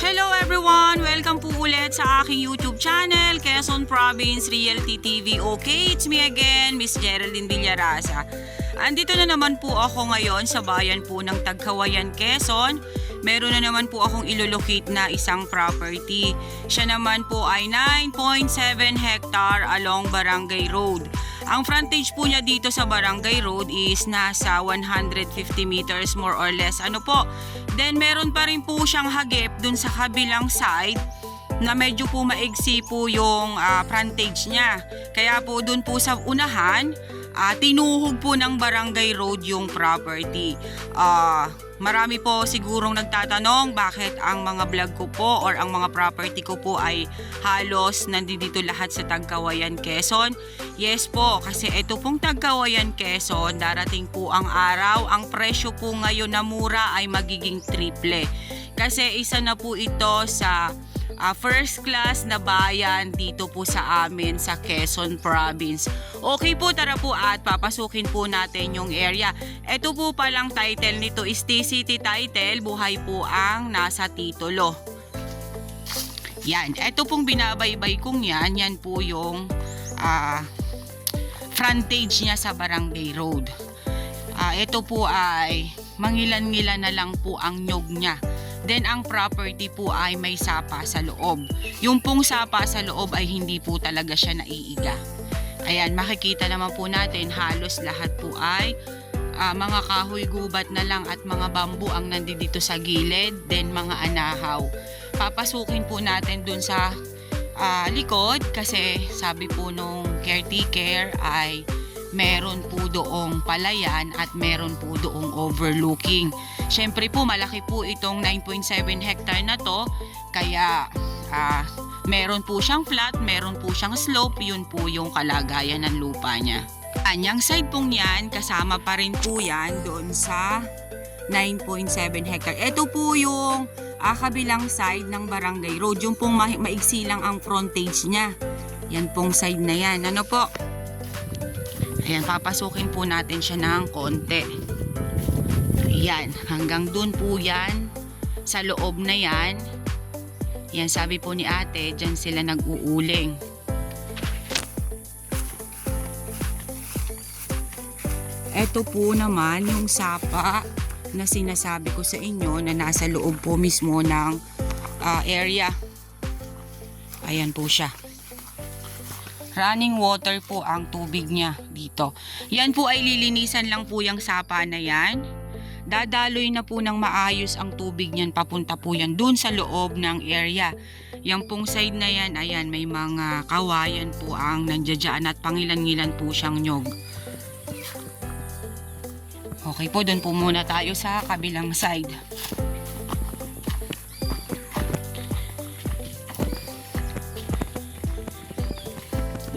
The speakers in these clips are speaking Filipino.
Hello everyone! Welcome po ulit sa aking YouTube channel, Quezon Province Realty TV. Okay, it's me again, Miss Geraldine Villarasa. Andito na naman po ako ngayon sa bayan po ng Tagkawayan, Quezon. Meron na naman po akong ilolocate na isang property. Siya naman po ay 9.7 hectare along Barangay Road. Ang frontage po niya dito sa Barangay Road is nasa 150 meters more or less. Ano po? Then meron pa rin po siyang hagip dun sa kabilang side na medyo po maigsi po yung frontage niya. Kaya po dun po sa unahan, tinuhog po ng Barangay Road yung property. Marami po sigurong nagtatanong bakit ang mga vlog ko po or ang mga property ko po ay halos nandito lahat sa Tagkawayan, Quezon. Yes po, kasi ito pong Tagkawayan, Quezon, darating po ang araw, ang presyo po ngayon na mura ay magiging triple. Kasi isa na po ito sa first class na bayan dito po sa amin sa Quezon Province. Okay po, tara po at papasukin po natin yung area. Ito po palang title nito is T-City title, buhay po ang nasa titulo. Yan, ito pong binabaybay kong yan po yung frontage niya sa Barangay Road. Ito po ay mangilan-ngilan na lang po ang nyog niya. Then ang property po ay may sapa sa loob. Yung pong sapa sa loob ay hindi po talaga siya naiiga. Ayan, makikita naman po natin halos lahat po ay mga kahoy gubat na lang at mga bambu ang nandito sa gilid. Then mga anahaw. Papasukin po natin dun sa likod kasi sabi po nung caretaker ay meron po doong palayan at meron po doong overlooking. Siyempre po malaki po itong 9.7 hectare na to, kaya meron po siyang flat, meron po siyang slope, yun po yung kalagayan ng lupa niya. Anyang side pong yan, kasama pa rin po yan doon sa 9.7 hectare. Ito po yung kabilang side ng Barangay Road, yung pong maigsi lang ang frontage niya. Yan pong side na yan. Ano po? Ayan, papasukin po natin siya ng konti. Ayan, hanggang dun po yan. Sa loob na yan. Yan, sabi po ni ate, dyan sila nag-uuling. Ito po naman yung sapa na sinasabi ko sa inyo na nasa loob po mismo ng area. Ayan po siya. Running water po ang tubig niya dito. Yan po ay lilinisan lang po yung sapa na yan. Dadaloy na po ng maayos ang tubig niyan. Papunta po yan dun sa loob ng area. Yung pong side na yan, ayan, may mga kawayan po ang nandiyan at pangilan-ngilan po siyang nyog. Okay po, dun po muna tayo sa kabilang side.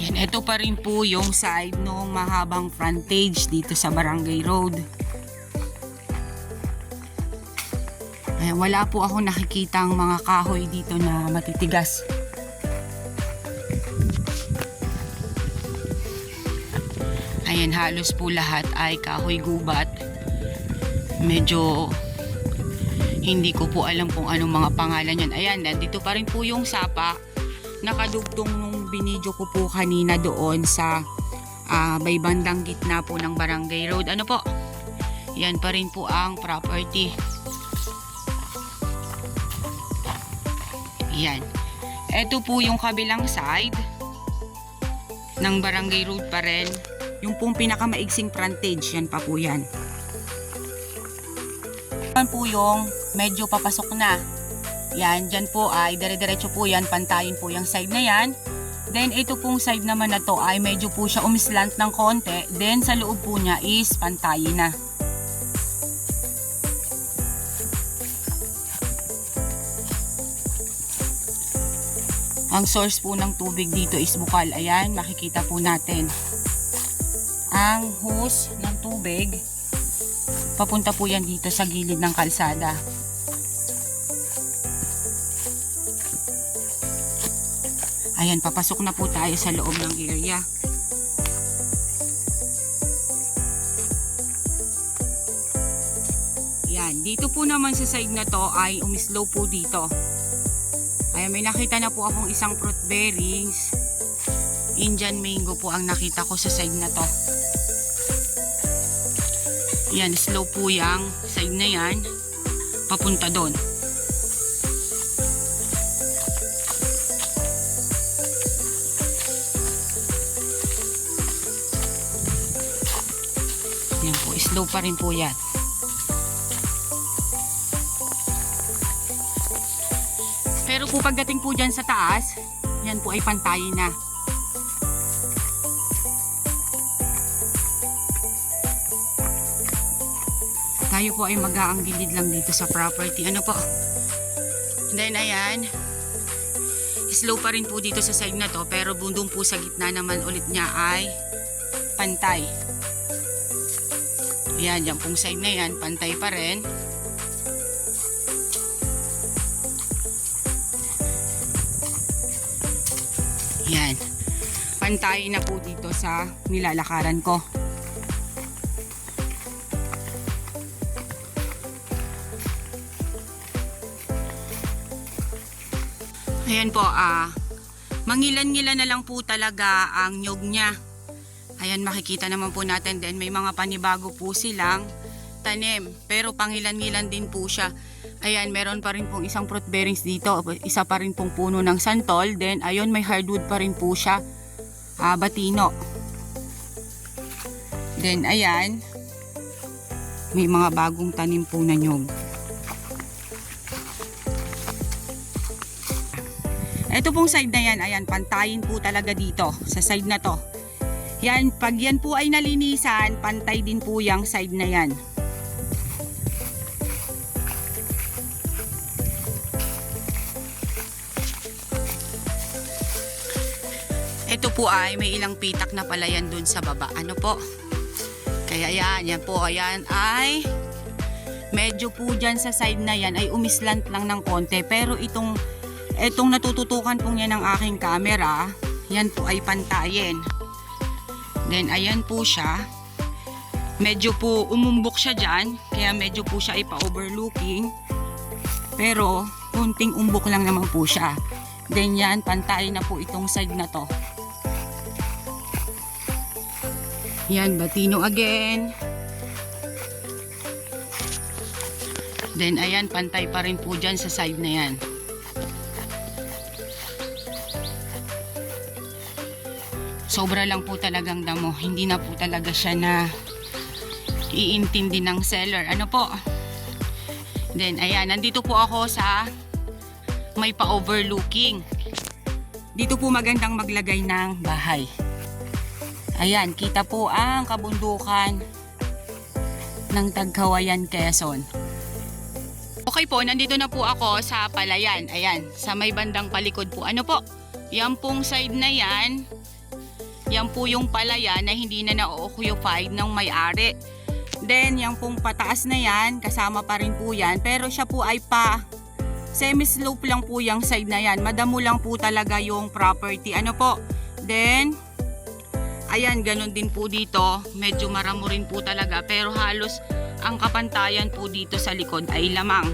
Yan, ito pa rin po yung side ng mahabang frontage dito sa Barangay Road. Ayan, wala po ako nakikitang mga kahoy dito na matitigas. Ayan, halos po lahat ay kahoy gubat. Medyo hindi ko po alam kung anong mga pangalan yan. Ayan, dito pa rin po yung sapa. Nakadugtong nung binidyo ko po kanina doon sa may bandang gitna po ng Barangay Road. Ano po? Yan pa rin po ang property. Yan. Ito po yung kabilang side ng Barangay Road pa rin. Yung pong pinakamaigsing frontage, yan pa po yan. Yan po yung medyo papasok na. Yan, dyan po ay dire-diretso po yan, pantayin po yung side na yan. Then ito pong side naman na to ay medyo po siya umislant ng konti. Then sa loob po niya is pantayin na. Ang source po ng tubig dito is bukal. Ayan, makikita po natin. Ang hose ng tubig, papunta po yan dito sa gilid ng kalsada. Ayan, papasok na po tayo sa loob ng area. Yan, dito po naman sa side na to ay umislow po dito. Ayan, may nakita na po akong isang fruit bearings. Indian mango po ang nakita ko sa side na to. Yan, slow po yung side na yan. Papunta doon. Yan po, slow pa rin po yan. Pero po pagdating po dyan sa taas, yan po ay pantayin na. Tayo po ay mag-aang gilid lang dito sa property. Ano po? Then ayan, slow pa rin po dito sa side na to, pero bundong po sa gitna naman ulit niya ay pantay. Ayan, dyan pong side na yan, pantay pa rin. Yan. Pantay na po dito sa nilalakaran ko. Ayan po, mangilan-ngilan na lang po talaga ang nyug niya. Ayan, makikita naman po natin din, may mga panibago po silang tanim. Pero pangilan-ngilan din po siya. Ayan, meron pa rin pong isang fruit bearings dito. Isa pa rin pong puno ng santol. Then, ayun, may hardwood pa rin po siya. Batino. Then, ayan, may mga bagong tanim po na nyug. Ito pong side na yan, ayan, pantayin po talaga dito sa side na to. Yan, pag yan po ay nalinisan, pantay din po yung side na yan. Ito po ay may ilang pitak na pala yan dun sa baba. Ano po? Kaya yan po, ayan ay medyo po dyan sa side na yan ay umislant lang ng konti. Pero itong natututukan po niya ng aking camera, yan po ay pantayin. Then ayan po siya. Medyo po umumbok siya dyan, kaya medyo po siya ay pa-overlooking. Pero kunting umbok lang naman po siya. Then yan, pantayin na po itong side na to. Yan, batino again. Then ayan, pantay pa rin po dyan sa side na yan. Sobra lang po talagang damo. Hindi na po talaga siya na iintindi ng seller. Ano po? Then ayan, nandito po ako sa may pa-overlooking. Dito po magandang maglagay ng bahay. Ayan, kita po ang kabundukan ng Tagkawayan, Quezon. Okay po, nandito na po ako sa Palayan. Ayan, sa may bandang palikod po. Ano po? Yan pong side na yan. Yan po yung Palayan na hindi na na-occupied ng may-ari. Then, yan pong pataas na yan, kasama pa rin po yan. Pero siya po ay semi-slope lang po yung side na yan. Madamo lang po talaga yung property. Ano po? Then, ayan, ganun din po dito. Medyo maramo rin po talaga. Pero halos ang kapantayan po dito sa likod ay lamang.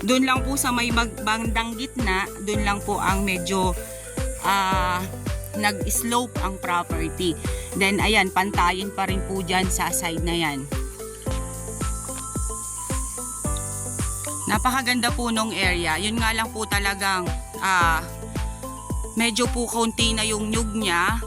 Doon lang po sa may bandang gitna, doon lang po ang medyo nag-slope ang property. Then ayan, pantayin pa rin po dyan sa side na yan. Napakaganda po nung area. Yun nga lang po talagang medyo po konti na yung nyug niya.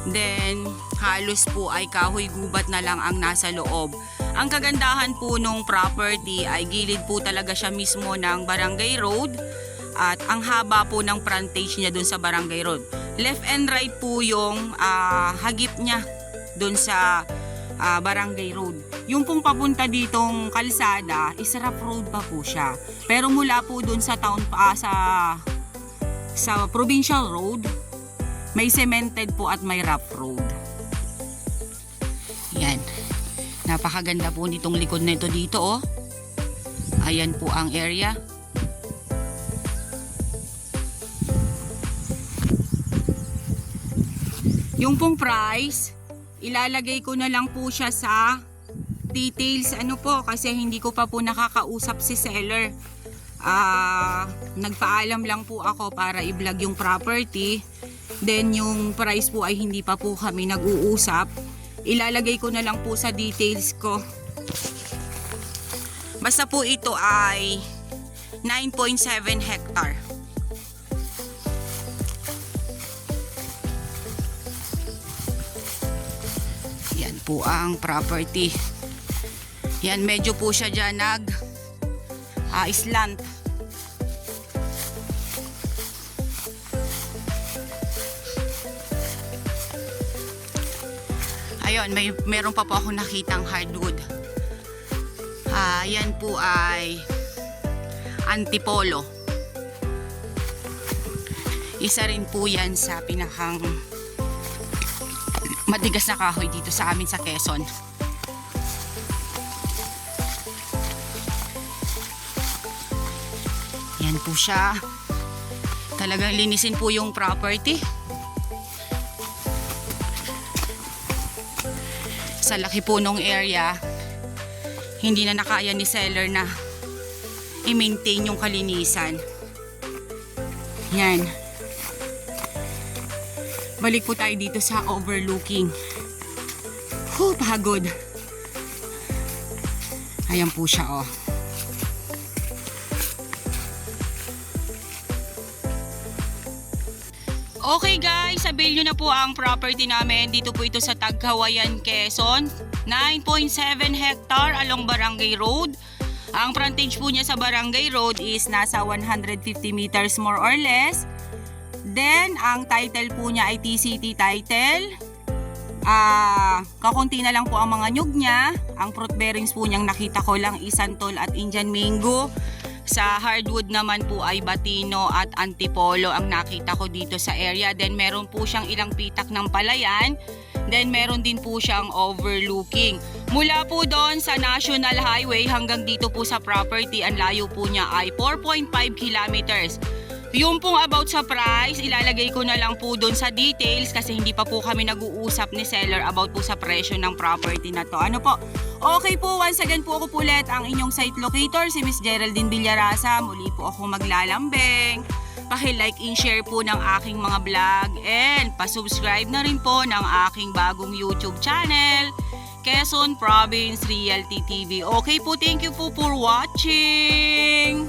Then halos po ay kahoy gubat na lang ang nasa loob. Ang kagandahan po nung property ay gilid po talaga siya mismo ng Barangay Road. At ang haba po ng frontage niya dun sa Barangay Road. Left and right po yung hagip niya dun sa Barangay Road. Yung pong papunta ditong kalsada, is rough road pa po siya. Pero mula po dun sa town sa provincial road, may cemented po at may rough road. Yan. Napakaganda po nitong likod na ito dito, oh. Ayan po ang area. Yung pong price, ilalagay ko na lang po siya sa details. Ano po, kasi hindi ko pa po nakakausap si seller. nagpaalam lang po ako para i-vlog yung property. Then yung price po ay hindi pa po kami nag-uusap. Ilalagay ko na lang po sa details ko. Basta po ito ay 9.7 hectare. Yan po ang property. Yan, medyo po siya dyan island. Ayun, meron pa po ako nakitang hardwood. Yan po ay Antipolo. Isa rin po yan sa pinakang matigas na kahoy dito sa amin sa Quezon. Yan po siya. Talagang linisin po yung property. Sa laki po nung area, hindi na nakaya ni seller na i-maintain yung kalinisan. Yan. Balik po tayo dito sa overlooking. Pagod. Ayan po siya, oh. Okay guys, avail nyo na po ang property namin. Dito po ito sa Tagkawayan, Quezon. 9.7 hectare along Barangay Road. Ang frontage po niya sa Barangay Road is nasa 150 meters more or less. Then, ang title po niya ay TCT title. Kakunti na lang po ang mga nyug niya. Ang fruit bearings po niyang nakita ko lang isantol at Indian mango. Sa hardwood naman po ay Batino at Antipolo ang nakita ko dito sa area. Then meron po siyang ilang pitak ng palayan. Then meron din po siyang overlooking. Mula po doon sa National Highway hanggang dito po sa property, ang layo po niya ay 4.5 kilometers. Yung pong about sa price, ilalagay ko na lang po doon sa details kasi hindi pa po kami nag-uusap ni seller about po sa presyo ng property na to. Ano po? Okay po, once again po ako ulit ang inyong site locator, si Miss Geraldine Villarasa. Muli po ako maglalambing. Paki-like and share po ng aking mga vlog and pa-subscribe na rin po ng aking bagong YouTube channel, Quezon Province Realty TV. Okay po, thank you po for watching.